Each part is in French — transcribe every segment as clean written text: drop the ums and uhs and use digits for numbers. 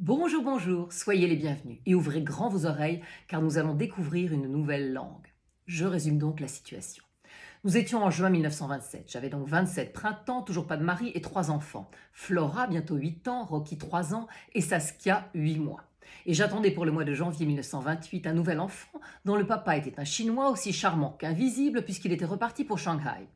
Bonjour, bonjour, soyez les bienvenus et ouvrez grand vos oreilles car nous allons découvrir une nouvelle langue. Je résume donc la situation. Nous étions en juin 1927, j'avais donc 27 printemps, toujours pas de mari et 3 enfants. Flora, bientôt 8 ans, Rocky 3 ans et Saskia 8 mois. Et j'attendais pour le mois de janvier 1928 un nouvel enfant dont le papa était un Chinois aussi charmant qu'invisible puisqu'il était reparti pour Shanghai.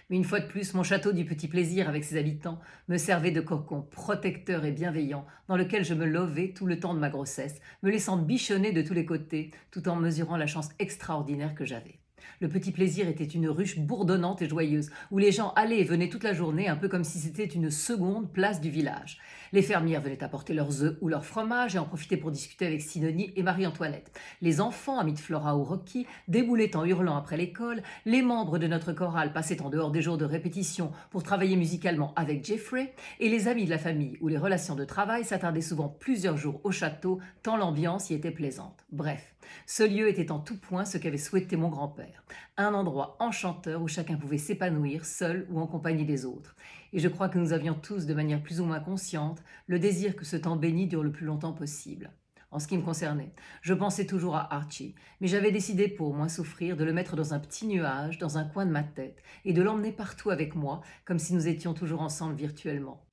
Mais une fois de plus, mon château du Petit Plaisir avec ses habitants me servait de cocon protecteur et bienveillant dans lequel je me lovais tout le temps de ma grossesse, me laissant bichonner de tous les côtés tout en mesurant la chance extraordinaire que j'avais. Le Petit Plaisir était une ruche bourdonnante et joyeuse, où les gens allaient et venaient toute la journée, un peu comme si c'était une seconde place du village. Les fermières venaient apporter leurs œufs ou leur fromage et en profitaient pour discuter avec Sidonie et Marie-Antoinette. Les enfants, amis de Flora ou Rocky, déboulaient en hurlant après l'école. Les membres de notre chorale passaient en dehors des jours de répétition pour travailler musicalement avec Jeffrey. Et les amis de la famille ou les relations de travail s'attardaient souvent plusieurs jours au château, tant l'ambiance y était plaisante. Bref, ce lieu était en tout point ce qu'avait souhaité mon grand-père. Un endroit enchanteur où chacun pouvait s'épanouir, seul ou en compagnie des autres. Et je crois que nous avions tous, de manière plus ou moins consciente, le désir que ce temps béni dure le plus longtemps possible. En ce qui me concernait, je pensais toujours à Archie, mais j'avais décidé, pour moins souffrir, de le mettre dans un petit nuage, dans un coin de ma tête, et de l'emmener partout avec moi, comme si nous étions toujours ensemble virtuellement.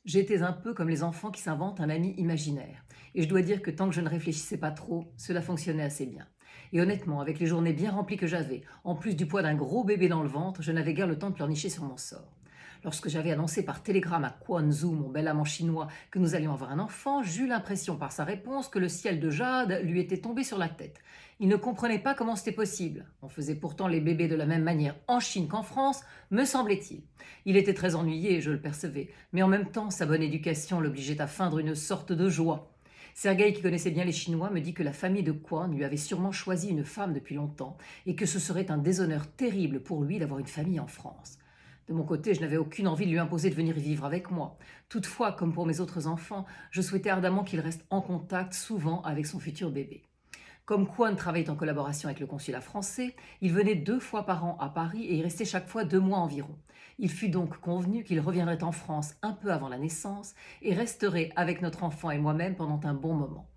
J'étais un peu comme les enfants qui s'inventent un ami imaginaire. Et je dois dire que tant que je ne réfléchissais pas trop, cela fonctionnait assez bien. Et honnêtement, avec les journées bien remplies que j'avais, en plus du poids d'un gros bébé dans le ventre, je n'avais guère le temps de pleurnicher sur mon sort. Lorsque j'avais annoncé par télégramme à Quan Zhu, mon bel amant chinois, que nous allions avoir un enfant, j'eus l'impression par sa réponse que le ciel de jade lui était tombé sur la tête. Il ne comprenait pas comment c'était possible. On faisait pourtant les bébés de la même manière en Chine qu'en France, me semblait-il. Il était très ennuyé, je le percevais, mais en même temps, sa bonne éducation l'obligeait à feindre une sorte de joie. Sergueï, qui connaissait bien les Chinois, me dit que la famille de Quan lui avait sûrement choisi une femme depuis longtemps et que ce serait un déshonneur terrible pour lui d'avoir une famille en France. De mon côté, je n'avais aucune envie de lui imposer de venir vivre avec moi. Toutefois, comme pour mes autres enfants, je souhaitais ardemment qu'il reste en contact souvent avec son futur bébé. Comme Quan travaillait en collaboration avec le consulat français, il venait 2 fois par an à Paris et y restait chaque fois 2 mois environ. Il fut donc convenu qu'il reviendrait en France un peu avant la naissance et resterait avec notre enfant et moi-même pendant un bon moment.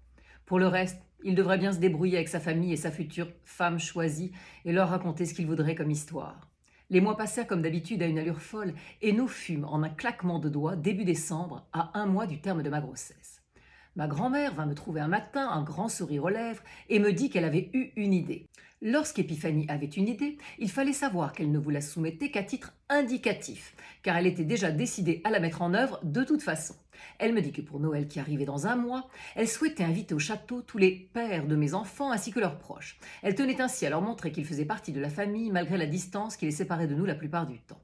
Pour le reste, il devrait bien se débrouiller avec sa famille et sa future femme choisie et leur raconter ce qu'il voudrait comme histoire. Les mois passèrent comme d'habitude à une allure folle et nous fûmes, en un claquement de doigts, début décembre, à 1 mois du terme de ma grossesse. Ma grand-mère vint me trouver un matin, un grand sourire aux lèvres, et me dit qu'elle avait eu une idée. Lorsqu'Épiphanie avait une idée, il fallait savoir qu'elle ne vous la soumettait qu'à titre indicatif, car elle était déjà décidée à la mettre en œuvre de toute façon. Elle me dit que pour Noël qui arrivait dans un mois, elle souhaitait inviter au château tous les pères de mes enfants ainsi que leurs proches. Elle tenait ainsi à leur montrer qu'ils faisaient partie de la famille malgré la distance qui les séparait de nous la plupart du temps.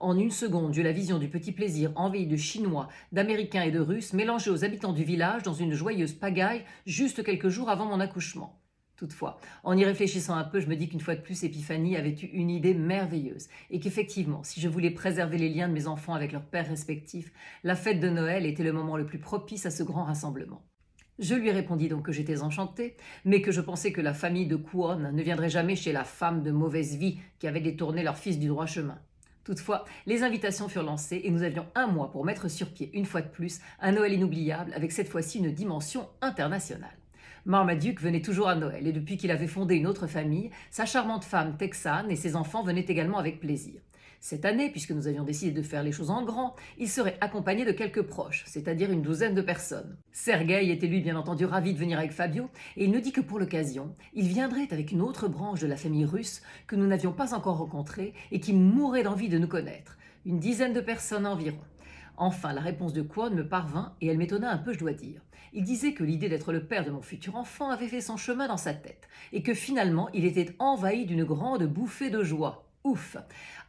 En une seconde, j'eus la vision du Petit Plaisir envahi de Chinois, d'Américains et de Russes mélangés aux habitants du village dans une joyeuse pagaille juste quelques jours avant mon accouchement. Toutefois, en y réfléchissant un peu, je me dis qu'une fois de plus, Épiphanie avait eu une idée merveilleuse et qu'effectivement, si je voulais préserver les liens de mes enfants avec leurs pères respectifs, la fête de Noël était le moment le plus propice à ce grand rassemblement. Je lui répondis donc que j'étais enchantée, mais que je pensais que la famille de Kwon ne viendrait jamais chez la femme de mauvaise vie qui avait détourné leur fils du droit chemin. Toutefois, les invitations furent lancées et nous avions 1 mois pour mettre sur pied, une fois de plus, un Noël inoubliable avec cette fois-ci une dimension internationale. Marmaduke venait toujours à Noël et depuis qu'il avait fondé une autre famille, sa charmante femme texane et ses enfants venaient également avec plaisir. Cette année, puisque nous avions décidé de faire les choses en grand, il serait accompagné de quelques proches, c'est-à-dire une douzaine de personnes. Sergueï était lui bien entendu ravi de venir avec Fabio et il nous dit que pour l'occasion, il viendrait avec une autre branche de la famille russe que nous n'avions pas encore rencontrée et qui mourait d'envie de nous connaître. Une dizaine de personnes environ. Enfin, la réponse de Kwon me parvint et elle m'étonna un peu, je dois dire. Il disait que l'idée d'être le père de mon futur enfant avait fait son chemin dans sa tête et que finalement il était envahi d'une grande bouffée de joie. Ouf!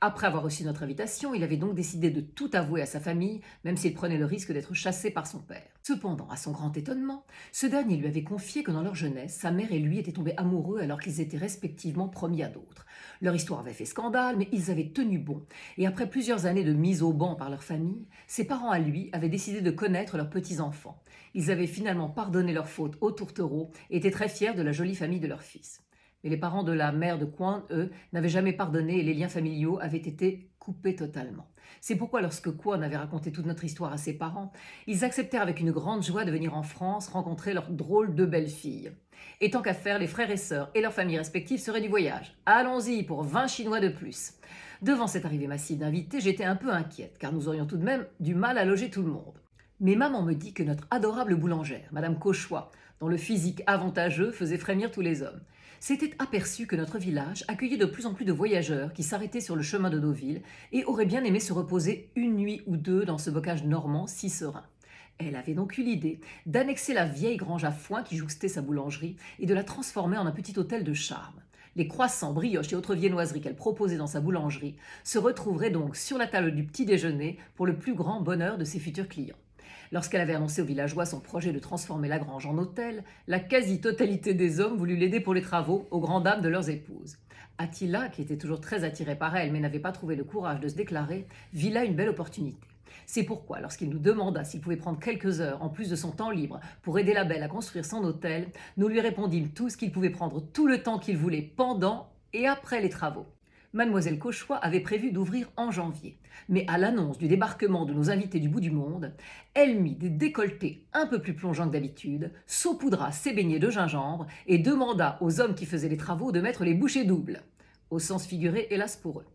Après avoir reçu notre invitation, il avait donc décidé de tout avouer à sa famille, même s'il prenait le risque d'être chassé par son père. Cependant, à son grand étonnement, ce dernier lui avait confié que dans leur jeunesse, sa mère et lui étaient tombés amoureux alors qu'ils étaient respectivement promis à d'autres. Leur histoire avait fait scandale, mais ils avaient tenu bon. Et après plusieurs années de mise au banc par leur famille, ses parents à lui avaient décidé de connaître leurs petits-enfants. Ils avaient finalement pardonné leurs fautes aux tourtereaux et étaient très fiers de la jolie famille de leur fils. Mais les parents de la mère de Quan, eux, n'avaient jamais pardonné et les liens familiaux avaient été coupés totalement. C'est pourquoi lorsque Quan avait raconté toute notre histoire à ses parents, ils acceptèrent avec une grande joie de venir en France rencontrer leur drôle de belle-fille. Et tant qu'à faire, les frères et sœurs et leurs familles respectives seraient du voyage. Allons-y pour 20 Chinois de plus. Devant cette arrivée massive d'invités, j'étais un peu inquiète, car nous aurions tout de même du mal à loger tout le monde. Mais maman me dit que notre adorable boulangère, Madame Cauchois, dont le physique avantageux faisait frémir tous les hommes, s'était aperçu que notre village accueillait de plus en plus de voyageurs qui s'arrêtaient sur le chemin de Deauville et auraient bien aimé se reposer une nuit ou deux dans ce bocage normand si serein. Elle avait donc eu l'idée d'annexer la vieille grange à foin qui jouxtait sa boulangerie et de la transformer en un petit hôtel de charme. Les croissants, brioches et autres viennoiseries qu'elle proposait dans sa boulangerie se retrouveraient donc sur la table du petit déjeuner pour le plus grand bonheur de ses futurs clients. Lorsqu'elle avait annoncé aux villageois son projet de transformer la grange en hôtel, la quasi-totalité des hommes voulut l'aider pour les travaux, aux grandes dames de leurs épouses. Attila, qui était toujours très attiré par elle mais n'avait pas trouvé le courage de se déclarer, vit là une belle opportunité. C'est pourquoi, lorsqu'il nous demanda s'il pouvait prendre quelques heures en plus de son temps libre pour aider la belle à construire son hôtel, nous lui répondîmes tous qu'il pouvait prendre tout le temps qu'il voulait pendant et après les travaux. Mademoiselle Cauchois avait prévu d'ouvrir en janvier. Mais à l'annonce du débarquement de nos invités du bout du monde, elle mit des décolletés un peu plus plongeants que d'habitude, saupoudra ses beignets de gingembre et demanda aux hommes qui faisaient les travaux de mettre les bouchées doubles. Au sens figuré, hélas pour eux.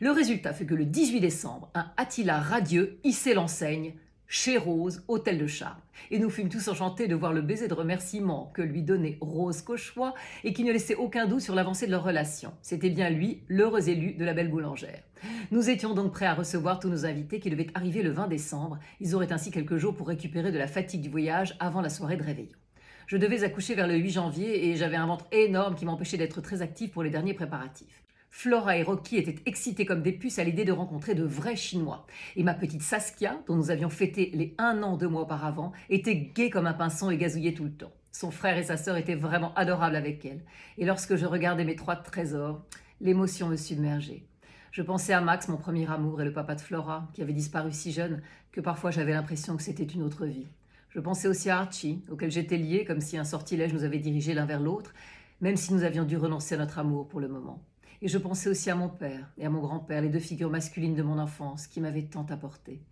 Le résultat fut que le 18 décembre, un Attila radieux hissait l'enseigne chez Rose, hôtel de charme. Et nous fûmes tous enchantés de voir le baiser de remerciement que lui donnait Rose Cauchois et qui ne laissait aucun doute sur l'avancée de leur relation. C'était bien lui, l'heureux élu de la belle boulangère. Nous étions donc prêts à recevoir tous nos invités qui devaient arriver le 20 décembre. Ils auraient ainsi quelques jours pour récupérer de la fatigue du voyage avant la soirée de réveillon. Je devais accoucher vers le 8 janvier et j'avais un ventre énorme qui m'empêchait d'être très active pour les derniers préparatifs. Flora et Rocky étaient excités comme des puces à l'idée de rencontrer de vrais Chinois. Et ma petite Saskia, dont nous avions fêté les 1 an 2 mois auparavant, était gaie comme un pinson et gazouillait tout le temps. Son frère et sa sœur étaient vraiment adorables avec elle. Et lorsque je regardais mes 3 trésors, l'émotion me submergeait. Je pensais à Max, mon premier amour, et le papa de Flora, qui avait disparu si jeune que parfois j'avais l'impression que c'était une autre vie. Je pensais aussi à Archie, auquel j'étais liée, comme si un sortilège nous avait dirigés l'un vers l'autre, même si nous avions dû renoncer à notre amour pour le moment. Et je pensais aussi à mon père et à mon grand-père, les 2 figures masculines de mon enfance qui m'avaient tant apporté.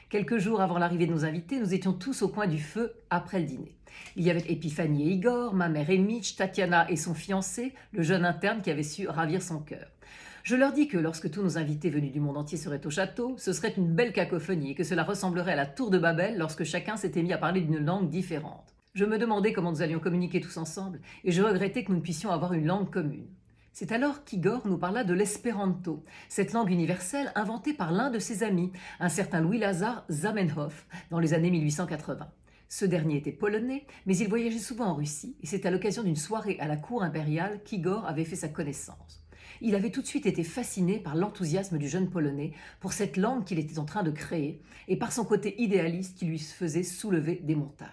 Quelques jours avant l'arrivée de nos invités, nous étions tous au coin du feu après le dîner. Il y avait Épiphanie et Igor, ma mère et Mitch, Tatiana et son fiancé, le jeune interne qui avait su ravir son cœur. Je leur dis que lorsque tous nos invités venus du monde entier seraient au château, ce serait une belle cacophonie et que cela ressemblerait à la tour de Babel lorsque chacun s'était mis à parler d'une langue différente. Je me demandais comment nous allions communiquer tous ensemble et je regrettais que nous ne puissions avoir une langue commune. C'est alors qu'Igor nous parla de l'espéranto, cette langue universelle inventée par l'un de ses amis, un certain Louis-Lazare Zamenhof, dans les années 1880. Ce dernier était polonais, mais il voyageait souvent en Russie, et c'est à l'occasion d'une soirée à la cour impériale qu'Igor avait fait sa connaissance. Il avait tout de suite été fasciné par l'enthousiasme du jeune Polonais pour cette langue qu'il était en train de créer, et par son côté idéaliste qui lui faisait soulever des montagnes.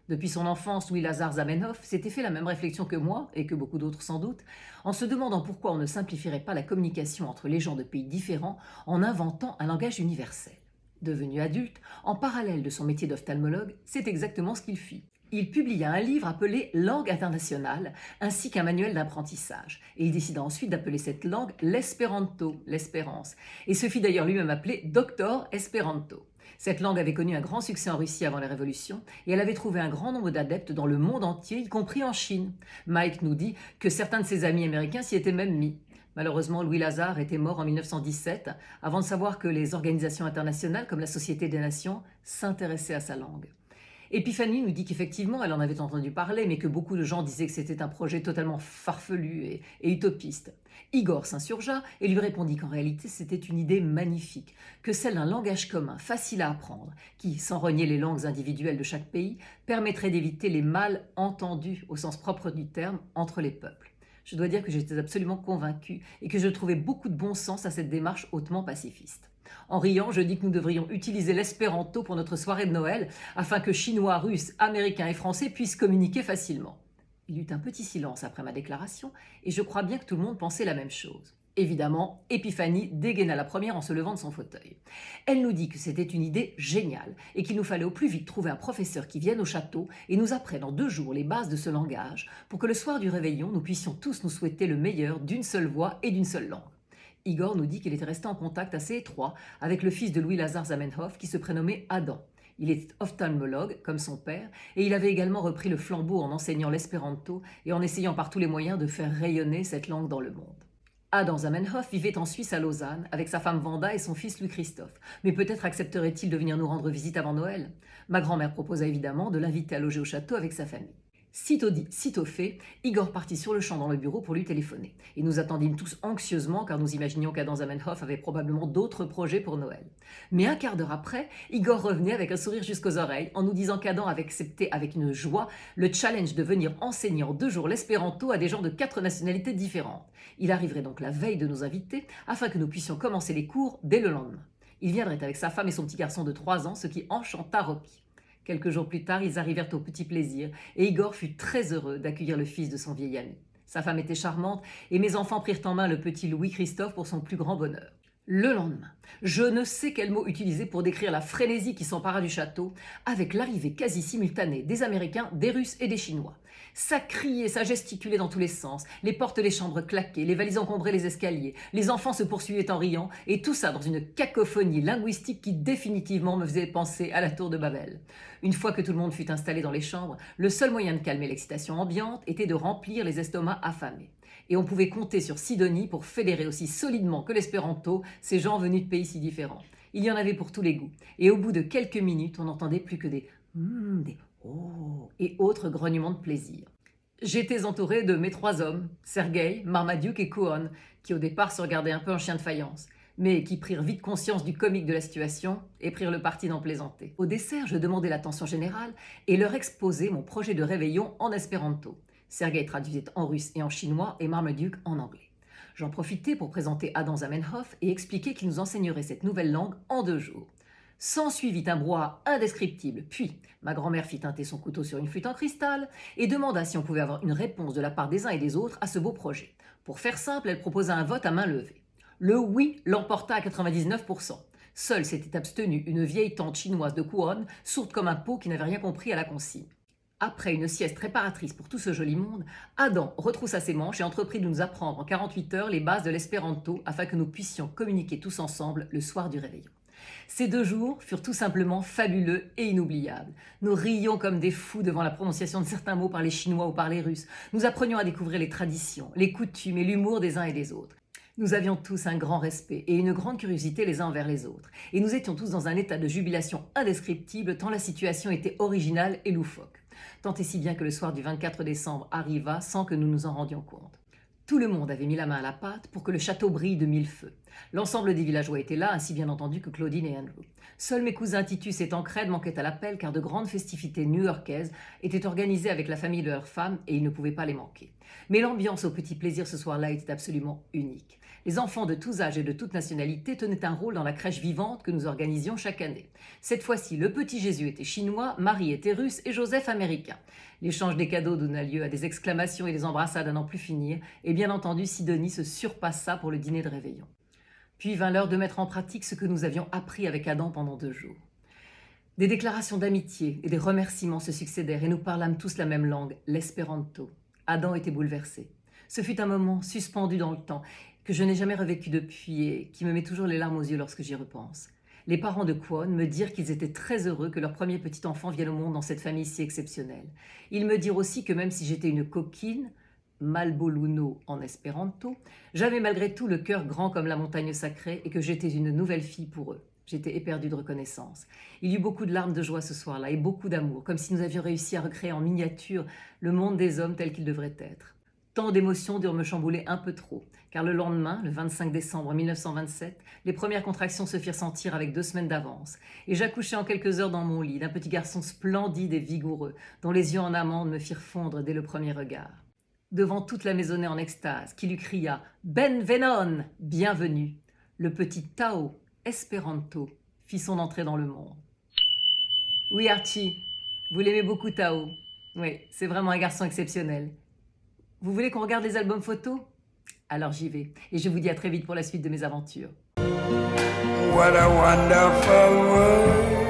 Depuis son enfance, Louis-Lazare Zamenhof s'était fait la même réflexion que moi, et que beaucoup d'autres sans doute, en se demandant pourquoi on ne simplifierait pas la communication entre les gens de pays différents en inventant un langage universel. Devenu adulte, en parallèle de son métier d'ophtalmologue, c'est exactement ce qu'il fit. Il publia un livre appelé Langue internationale, ainsi qu'un manuel d'apprentissage. Et il décida ensuite d'appeler cette langue l'espéranto, l'espérance, et se fit d'ailleurs lui-même appeler Doctor Esperanto. Cette langue avait connu un grand succès en Russie avant la Révolution et elle avait trouvé un grand nombre d'adeptes dans le monde entier, y compris en Chine. Mike nous dit que certains de ses amis américains s'y étaient même mis. Malheureusement, Louis-Lazare était mort en 1917 avant de savoir que les organisations internationales comme la Société des Nations s'intéressaient à sa langue. Épiphanie nous dit qu'effectivement, elle en avait entendu parler, mais que beaucoup de gens disaient que c'était un projet totalement farfelu et utopiste. Igor s'insurgea et lui répondit qu'en réalité, c'était une idée magnifique, que celle d'un langage commun, facile à apprendre, qui, sans renier les langues individuelles de chaque pays, permettrait d'éviter les malentendus, au sens propre du terme, entre les peuples. Je dois dire que j'étais absolument convaincue et que je trouvais beaucoup de bon sens à cette démarche hautement pacifiste. En riant, je dis que nous devrions utiliser l'espéranto pour notre soirée de Noël afin que Chinois, Russes, Américains et Français puissent communiquer facilement. Il y eut un petit silence après ma déclaration et je crois bien que tout le monde pensait la même chose. Évidemment, Épiphanie dégaina la première en se levant de son fauteuil. Elle nous dit que c'était une idée géniale et qu'il nous fallait au plus vite trouver un professeur qui vienne au château et nous apprenne en 2 jours les bases de ce langage pour que le soir du réveillon, nous puissions tous nous souhaiter le meilleur d'une seule voix et d'une seule langue. Igor nous dit qu'il était resté en contact assez étroit avec le fils de Louis-Lazare Zamenhof qui se prénommait Adam. Il était ophtalmologue, comme son père, et il avait également repris le flambeau en enseignant l'espéranto et en essayant par tous les moyens de faire rayonner cette langue dans le monde. Adam Zamenhof vivait en Suisse à Lausanne avec sa femme Vanda et son fils Louis-Christophe. Mais peut-être accepterait-il de venir nous rendre visite avant Noël. Ma grand-mère proposa évidemment de l'inviter à loger au château avec sa famille. Sitôt dit, sitôt fait, Igor partit sur le champ dans le bureau pour lui téléphoner. Et nous attendîmes tous anxieusement car nous imaginions qu'Adam Zamenhof avait probablement d'autres projets pour Noël. Mais un quart d'heure après, Igor revenait avec un sourire jusqu'aux oreilles en nous disant qu'Adam avait accepté avec une joie le challenge de venir enseigner en 2 jours l'espéranto à des gens de 4 nationalités différentes. Il arriverait donc la veille de nos invités afin que nous puissions commencer les cours dès le lendemain. Il viendrait avec sa femme et son petit garçon de 3 ans, ce qui enchanta Rocky. Quelques jours plus tard, ils arrivèrent au petit plaisir et Igor fut très heureux d'accueillir le fils de son vieil ami. Sa femme était charmante et mes enfants prirent en main le petit Louis-Christophe pour son plus grand bonheur. Le lendemain, je ne sais quel mot utiliser pour décrire la frénésie qui s'empara du château avec l'arrivée quasi simultanée des Américains, des Russes et des Chinois. Ça criait, ça gesticulait dans tous les sens, les portes des chambres claquaient, les valises encombraient les escaliers, les enfants se poursuivaient en riant, et tout ça dans une cacophonie linguistique qui définitivement me faisait penser à la tour de Babel. Une fois que tout le monde fut installé dans les chambres, le seul moyen de calmer l'excitation ambiante était de remplir les estomacs affamés. Et on pouvait compter sur Sidonie pour fédérer aussi solidement que l'espéranto ces gens venus de pays si différents. Il y en avait pour tous les goûts, et au bout de quelques minutes, on n'entendait plus que des « des oh » et autres grognements de plaisir. J'étais entourée de mes 3 hommes, Sergueï, Marmaduke et Kouon, qui au départ se regardaient un peu en chien de faïence, mais qui prirent vite conscience du comique de la situation et prirent le parti d'en plaisanter. Au dessert, je demandai l'attention générale et leur exposai mon projet de réveillon en espéranto. Sergueï traduisait en russe et en chinois et Marmaduke en anglais. J'en profitai pour présenter Adam Zamenhof et expliquer qu'il nous enseignerait cette nouvelle langue en 2 jours. S'ensuivit un brouhaha indescriptible, puis ma grand-mère fit teinter son couteau sur une flûte en cristal et demanda si on pouvait avoir une réponse de la part des uns et des autres à ce beau projet. Pour faire simple, elle proposa un vote à main levée. Le oui l'emporta à 99%. Seule s'était abstenue une vieille tante chinoise de Kouon, sourde comme un pot qui n'avait rien compris à la consigne. Après une sieste réparatrice pour tout ce joli monde, Adam retroussa ses manches et entreprit de nous apprendre en 48 heures les bases de l'espéranto afin que nous puissions communiquer tous ensemble le soir du réveillon. Ces 2 jours furent tout simplement fabuleux et inoubliables. Nous rions comme des fous devant la prononciation de certains mots par les Chinois ou par les Russes. Nous apprenions à découvrir les traditions, les coutumes et l'humour des uns et des autres. Nous avions tous un grand respect et une grande curiosité les uns envers les autres. Et nous étions tous dans un état de jubilation indescriptible tant la situation était originale et loufoque. Tant et si bien que le soir du 24 décembre arriva sans que nous nous en rendions compte. Tout le monde avait mis la main à la pâte pour que le château brille de 1000 feux. L'ensemble des villageois était là, ainsi bien entendu que Claudine et Andrew. Seuls mes cousins Titus et Tancred manquaient à l'appel car de grandes festivités new-yorkaises étaient organisées avec la famille de leurs femmes et ils ne pouvaient pas les manquer. Mais l'ambiance au petit plaisir ce soir-là était absolument unique. Les enfants de tous âges et de toute nationalité tenaient un rôle dans la crèche vivante que nous organisions chaque année. Cette fois-ci, le petit Jésus était chinois, Marie était russe et Joseph américain. L'échange des cadeaux donna lieu à des exclamations et des embrassades à n'en plus finir, et bien entendu Sidonie se surpassa pour le dîner de réveillon. Puis vint l'heure de mettre en pratique ce que nous avions appris avec Adam pendant 2 jours. Des déclarations d'amitié et des remerciements se succédèrent et nous parlâmes tous la même langue, l'espéranto. Adam était bouleversé. Ce fut un moment suspendu dans le temps que je n'ai jamais revécu depuis et qui me met toujours les larmes aux yeux lorsque j'y repense. Les parents de Kwon me dirent qu'ils étaient très heureux que leur premier petit enfant vienne au monde dans cette famille si exceptionnelle. Ils me dirent aussi que même si j'étais une coquine, Malboluno en espéranto, j'avais malgré tout le cœur grand comme la montagne sacrée et que j'étais une nouvelle fille pour eux. J'étais éperdue de reconnaissance. Il y eut beaucoup de larmes de joie ce soir-là et beaucoup d'amour, comme si nous avions réussi à recréer en miniature le monde des hommes tel qu'il devrait être. Tant d'émotions durent me chambouler un peu trop, car le lendemain, le 25 décembre 1927, les premières contractions se firent sentir avec 2 semaines d'avance, et j'accouchai en quelques heures dans mon lit d'un petit garçon splendide et vigoureux, dont les yeux en amande me firent fondre dès le premier regard. Devant toute la maisonnée en extase, qui lui cria « Benvenon !» bienvenue, le petit Tao, espéranto, fit son entrée dans le monde. Oui, Archie, vous l'aimez beaucoup, Tao. Oui, c'est vraiment un garçon exceptionnel. Vous voulez qu'on regarde les albums photos ? Alors j'y vais. Et je vous dis à très vite pour la suite de mes aventures. What a wonderful world.